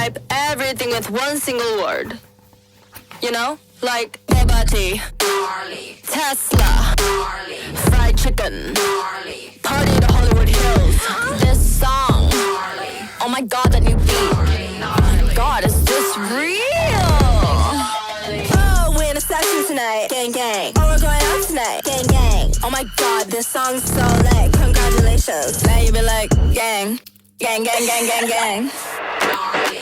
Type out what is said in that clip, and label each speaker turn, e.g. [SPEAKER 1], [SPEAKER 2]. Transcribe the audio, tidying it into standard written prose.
[SPEAKER 1] describe everything with one single word. You know? Like Bugatti, Tesla, fried chicken, party to Hollywood Hills. This song, oh my god, that new beat. Oh my god, is this real? Oh, we're in a session tonight, gang gang. Oh, we're going out tonight, gang gang. Oh my god, this song's so lit. Congratulations. Now you be like, gang, gang, gang, gang, gang, gang.